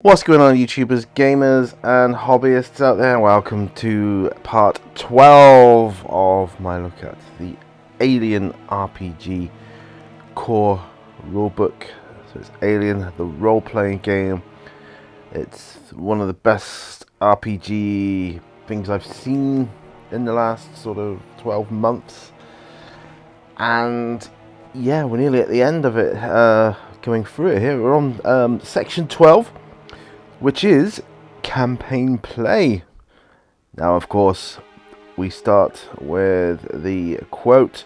What's going on, YouTubers, gamers, and hobbyists out there? Welcome to part 12 of my look at the Alien RPG Core Rulebook. So it's Alien, the role-playing game. It's one of the best RPG things I've seen in the last sort of 12 months. And yeah, we're nearly at the end of it, going through it here. We're on section 12. Which is campaign play. Now, of course, we start with the quote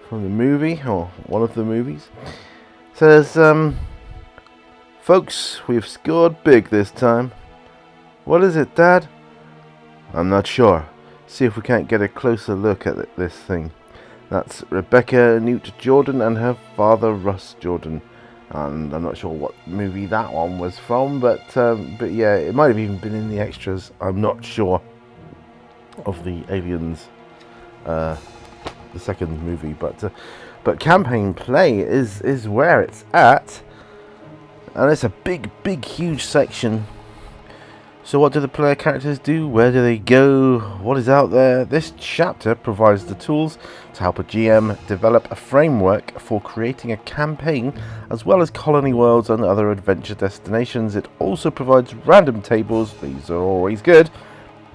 from the movie, or one of the movies. It says, folks, we've scored big this time. What is it, Dad? I'm not sure. See if we can't get a closer look at this thing. That's Rebecca Newt Jordan and her father, Russ Jordan. And I'm not sure what movie that one was from, but yeah, it might have even been in the extras. I'm not sure of the Aliens, the second movie, but campaign play is where it's at, and it's a big, huge section. So what do the player characters do? Where do they go? What is out there? This chapter provides the tools to help a GM develop a framework for creating a campaign, as well as colony worlds and other adventure destinations. It also provides random tables, these are always good,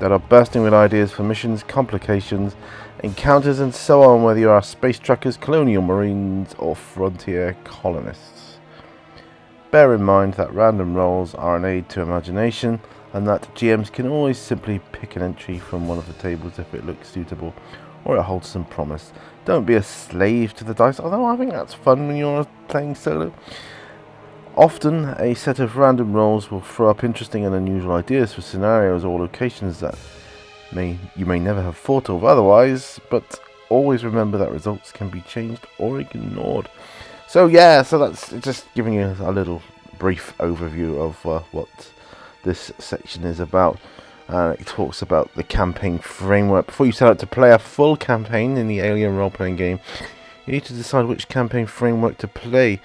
that are bursting with ideas for missions, complications, encounters, and so on, whether you are space truckers, colonial marines, or frontier colonists. Bear in mind that random rolls are an aid to imagination, and that GMs can always simply pick an entry from one of the tables if it looks suitable or it holds some promise. Don't be a slave to the dice, although I think that's fun when you're playing solo. Often a set of random rolls will throw up interesting and unusual ideas for scenarios or locations that you may never have thought of otherwise, but always remember that results can be changed or ignored. So yeah, so that's just giving you a little brief overview of what this section is about. It talks about the campaign framework. Before you set out to play a full campaign in the Alien role-playing game, you need to decide which campaign framework to play,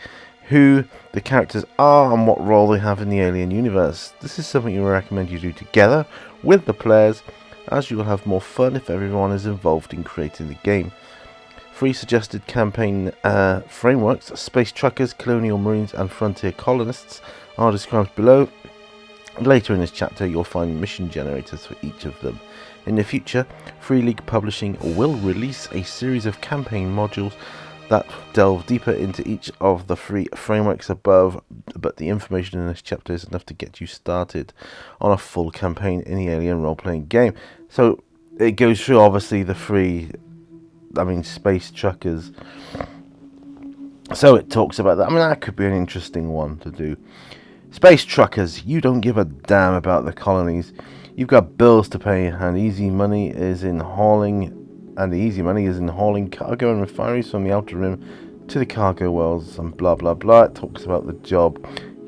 who the characters are, and what role they have in the Alien universe. This is something we recommend you do together with the players, as you will have more fun if everyone is involved in creating the game. 3 suggested campaign frameworks: space truckers, colonial marines, and frontier colonists, are described below. Later in this chapter, you'll find mission generators for each of them. In the future, Free League Publishing will release a series of campaign modules that delve deeper into each of the 3 frameworks above, but the information in this chapter is enough to get you started on a full campaign in the Alien role-playing game. So it goes through obviously the 3, space truckers. So it talks about that. That could be an interesting one to do. Space truckers, you don't give a damn about the colonies. You've got bills to pay, and the easy money is in hauling cargo and refineries from the outer rim to the cargo wells and blah blah blah. It talks about the job,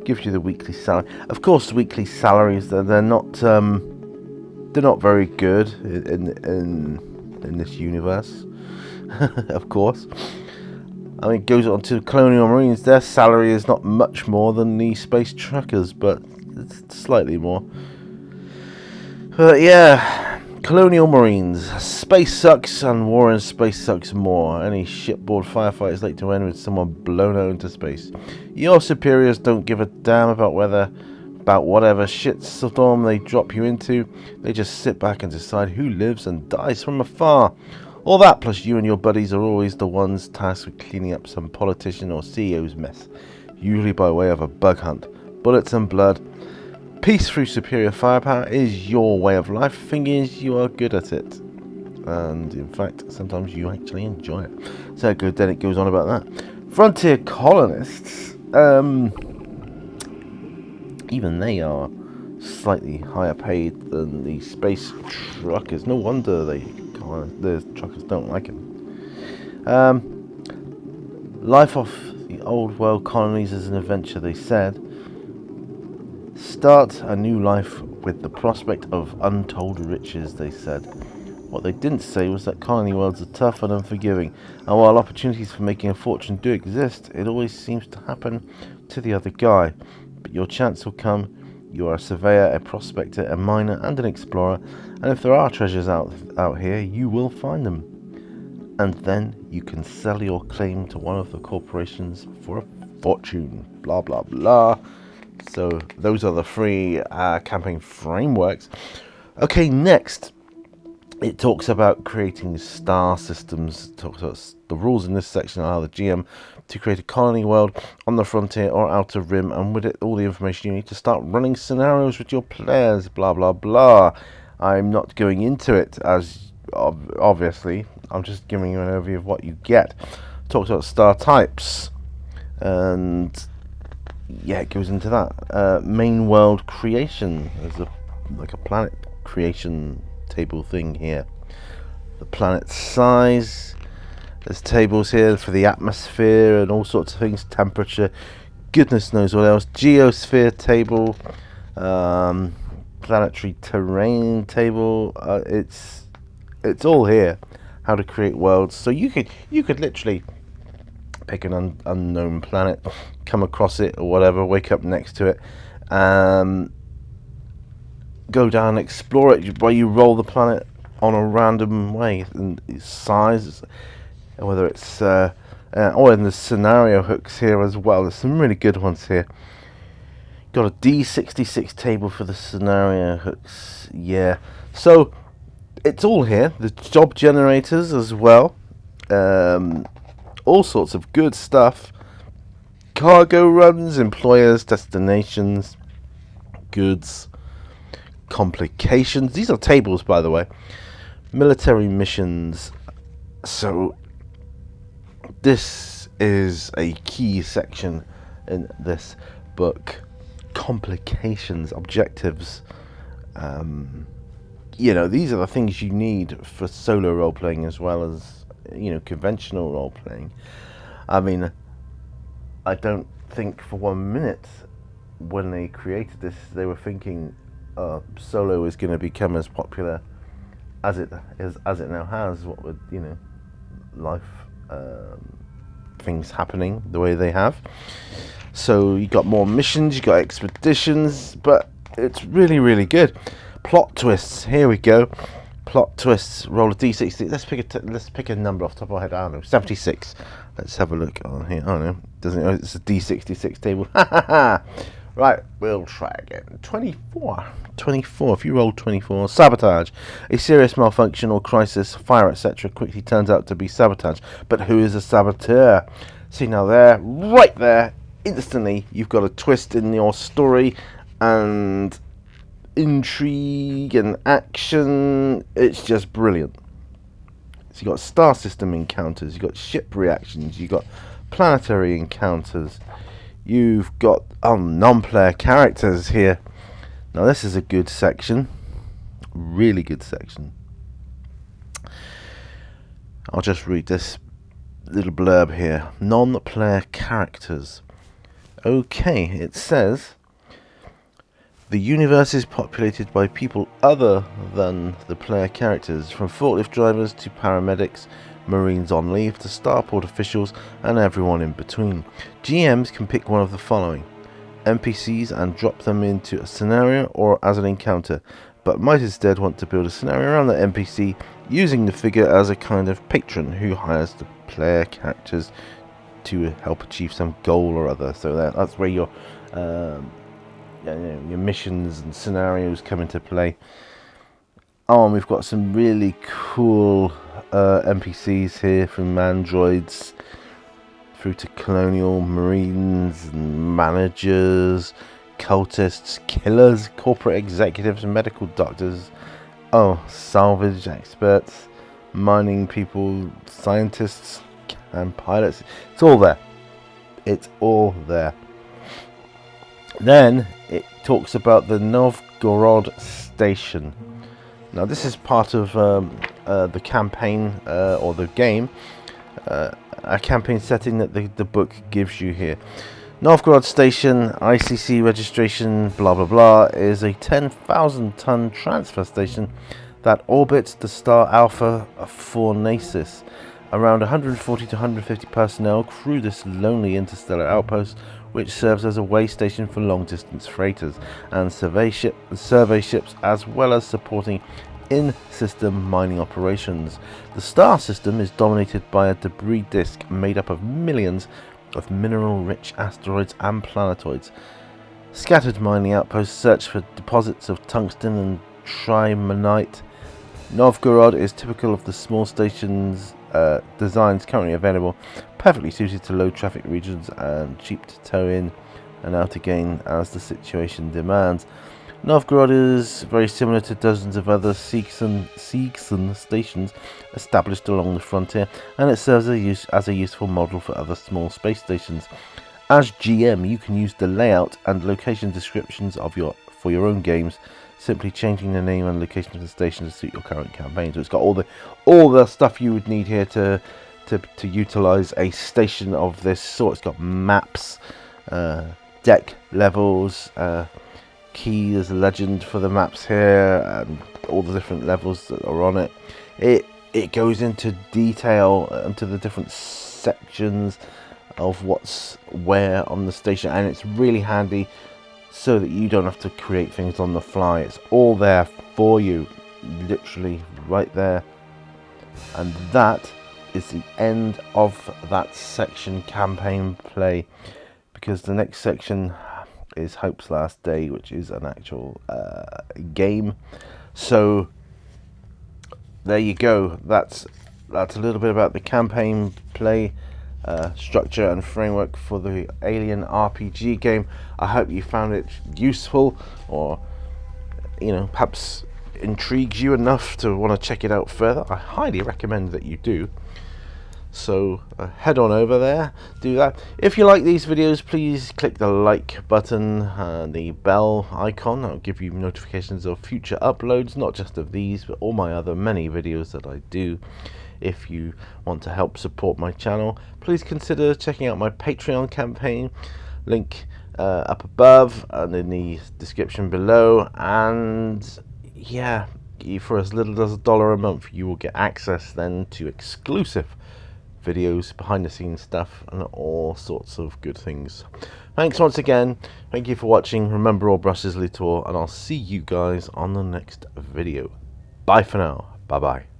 gives you the weekly salary. Of course, the weekly salaries they're not very good in this universe. Of course. It goes on to colonial marines. Their salary is not much more than the space truckers, but it's slightly more. But yeah, colonial marines. Space sucks, and war in space sucks more. Any shipboard firefight is like to end with someone blown out into space. Your superiors don't give a damn about whatever shitstorm they drop you into. They just sit back and decide who lives and dies from afar. All that, plus you and your buddies are always the ones tasked with cleaning up some politician or CEO's mess, usually by way of a bug hunt, bullets and blood. Peace through superior firepower is your way of life. Thing is, you are good at it, and in fact, sometimes you actually enjoy it. So good. Then it goes on about that. Frontier colonists, even they are slightly higher paid than the space truckers. No wonder the truckers don't like him. Life off the old world colonies is an adventure, they said. Start a new life with the prospect of untold riches, they said. What they didn't say was that colony worlds are tough and unforgiving, and while opportunities for making a fortune do exist, it always seems to happen to the other guy. But your chance will come You are a surveyor, a prospector, a miner, and an explorer, and if there are treasures out here, you will find them. And then you can sell your claim to one of the corporations for a fortune. Blah, blah, blah. So those are the 3 campaign frameworks. Okay, next. It talks about creating star systems. It talks about the rules in this section allow the GM to create a colony world on the frontier or outer rim, and with it all the information you need to start running scenarios with your players. Blah, blah, blah. I'm not going into it, as obviously. I'm just giving you an overview of what you get. It talks about star types, and yeah, it goes into that. Main world creation. There's like a planet creation table thing here. The planet size. There's tables here for the atmosphere and all sorts of things. Temperature. Goodness knows what else. Geosphere table. Planetary terrain table. It's all here. How to create worlds. So you could literally pick an unknown planet, come across it or whatever, wake up next to it, go down, explore it, where you roll the planet on a random way, and its size, whether it's or in the scenario hooks here as well. There's some really good ones here. Got a D66 table for the scenario hooks. Yeah, so it's all here. The job generators as well. All sorts of good stuff. Cargo runs, employers, destinations, goods, complications. These are tables, by the way. Military missions. So this is a key section in this book. Complications, objectives. These are the things you need for solo role playing as well as conventional role playing. I mean, I don't think for 1 minute when they created this they were thinking solo is going to become as popular as it now has. What with life things happening the way they have. So you got more missions, you got expeditions, but it's really, really good. Plot twists. Here we go. Plot twists. Roll a d60. Let's pick a number off the top of our head. I don't know. 76. Let's have a look on here. Oh no, doesn't. It's a d66 table. Right, we'll try again. 24. 24. If you roll 24, sabotage. A serious malfunction or crisis, fire, etc. quickly turns out to be sabotage. But who is a saboteur? See now there, right there, instantly you've got a twist in your story and intrigue and action. It's just brilliant. So you got star system encounters, you got ship reactions, you got planetary encounters, you've got non-player characters here. Now this is a good section, really good section. I'll just read this little blurb here. Non-player characters. Okay, it says the universe is populated by people other than the player characters, from forklift drivers to paramedics, Marines on leave to starport officials, and everyone in between. GMs can pick one of the following: NPCs and drop them into a scenario or as an encounter, but might instead want to build a scenario around the NPC, using the figure as a kind of patron who hires the player characters to help achieve some goal or other. So that's where your missions and scenarios come into play. Oh, and we've got some really cool NPCs here, from androids through to colonial marines and managers, cultists, killers, corporate executives, medical doctors, salvage experts, mining people, scientists and pilots. It's all there. It's all there. Then it talks about the Gorod station. Now this is part of the campaign or the game, a campaign setting that the book gives you here. Gorod station, ICC registration, blah blah blah, is a 10,000 ton transfer station that orbits the star Alpha Fornacis. Around 140 to 150 personnel crew this lonely interstellar outpost, which serves as a way station for long-distance freighters and survey ships, as well as supporting in-system mining operations. The star system is dominated by a debris disk made up of millions of mineral-rich asteroids and planetoids. Scattered mining outposts search for deposits of tungsten and trimonite. Novgorod is typical of the small station's designs currently available, perfectly suited to low traffic regions and cheap to tow in and out again as the situation demands. Novgorod is very similar to dozens of other Seegson stations established along the frontier, and it serves as a useful model for other small space stations. As GM, you can use the layout and location descriptions for your own games, simply changing the name and location of the station to suit your current campaign. So it's got all the stuff you would need here to utilize a station of this sort. It's got maps, deck levels, there's a legend for the maps here, and all the different levels that are on it. It goes into detail into the different sections of what's where on the station, and it's really handy so that you don't have to create things on the fly. It's all there for you, literally right there. And that is the end of that section, campaign play, because the next section is Hope's Last Day, which is an actual game. So there you go. That's a little bit about the campaign play structure and framework for the Alien RPG game. I hope you found it useful, or perhaps intrigues you enough to want to check it out further. I highly recommend that you do. So head on over there, do that. If you like these videos, please click the like button, the bell icon. That'll give you notifications of future uploads, not just of these, but all my other many videos that I do. If you want to help support my channel, please consider checking out my Patreon campaign. Link up above and in the description below. And yeah, for as little as $1 a month, you will get access then to exclusive videos, behind the scenes stuff, and all sorts of good things. Thanks once again. Thank you for watching. Remember, all brushes Latour, and I'll see you guys on the next video. Bye for now. Bye bye.